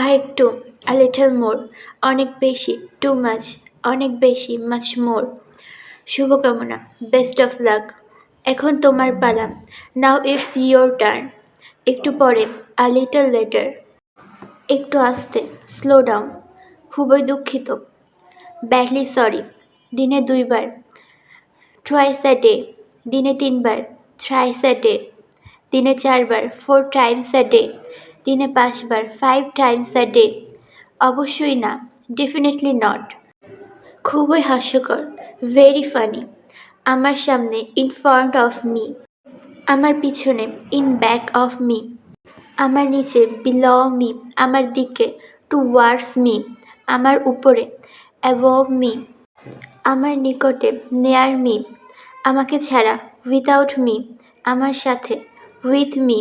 আরেকটু, a little more, অনেক বেশি, too much, অনেক বেশি, much more। শুভকামনা, বেস্ট অফ লাক। এখন তোমার পালা, নাও ইটস ইয়োর টার্ন। একটু পরে, a little later, একটু আস্তে, স্লো ডাউন। খুবই দুঃখিত, ব্যাডলি সরি, দিনে 2 বার, টুয়াইস আ ডে, দিনে 3 বার, থ্রাইস আ ডে, দিনে 4 বার, 4 টাইমস আ ডে, দিনে 5 বার, 5 টাইমস আ ডে। অবশ্যই না, ডেফিনেটলি নট। খুবই হাস্যকর, ভেরি ফানি। আমার সামনে, ইন ফ্রন্ট অফ মি। আমার পিছনে, ইন ব্যাক অফ মি। আমার নিচে, বিলো মি। আমার দিকে, টুওয়ার্ডস মি। আমার উপরে, অ্যাবভ মি। আমার নিকটে, নেয়ার মি। আমাকে ছাড়া, উইদাউট মি। আমার সাথে, উইথ মি।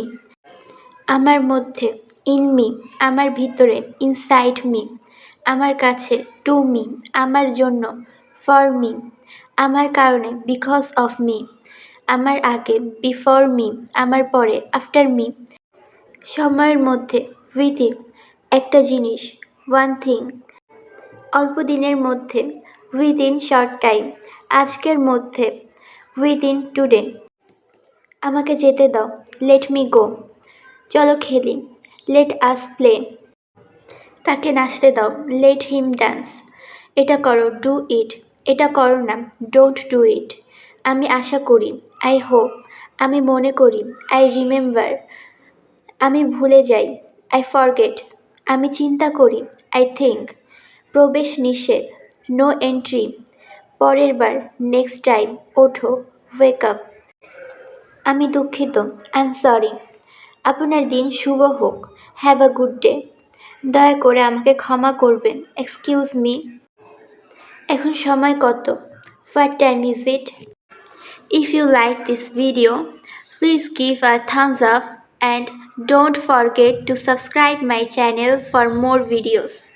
আমার মধ্যে, ইন মি। আমার ভিতরে, ইনসাইড মি। আমার কাছে, টু মি। আমার জন্য, ফর মি। আমার কারণে, বিকজ অফ মি। আমার আগে, বিফোর মি। আমার পরে, আফটার মি। সময়ের মধ্যে, উইদিন। একটা জিনিস, ওয়ান থিং। অল্প দিনের মধ্যে, উইদিন শর্ট টাইম। আজকের মধ্যে, উইদিন টুডে। আমাকে যেতে দাও, লেট মি গো। চলো খেলি, লেট আস প্লে। তাকে নাচতে দাও, লেট হিম ডান্স। এটা করো, ডু ইট। এটা করো না, ডোন্ট ডু ইট। আমি আশা করি, আই হোপ। আমি মনে করি, আই রিমেম্বার। আমি ভুলে যাই, আই ফরগেট। আমি চিন্তা করি, আই থিঙ্ক। প্রবেশ নিষেধ, নো এন্ট্রি। পরের বার, নেক্সট টাইম। ওঠো, ওয়েক আপ। আমি দুঃখিত, আই এম সরি। আপনার দিন শুভ হোক, হ্যাভ আ গুড ডে। দয়া করে আমাকে ক্ষমা করবেন, এক্সকিউজ মি। এখন সময় কত? What time is it? If you like this video, please give a thumbs up and don't forget to subscribe my channel for more videos.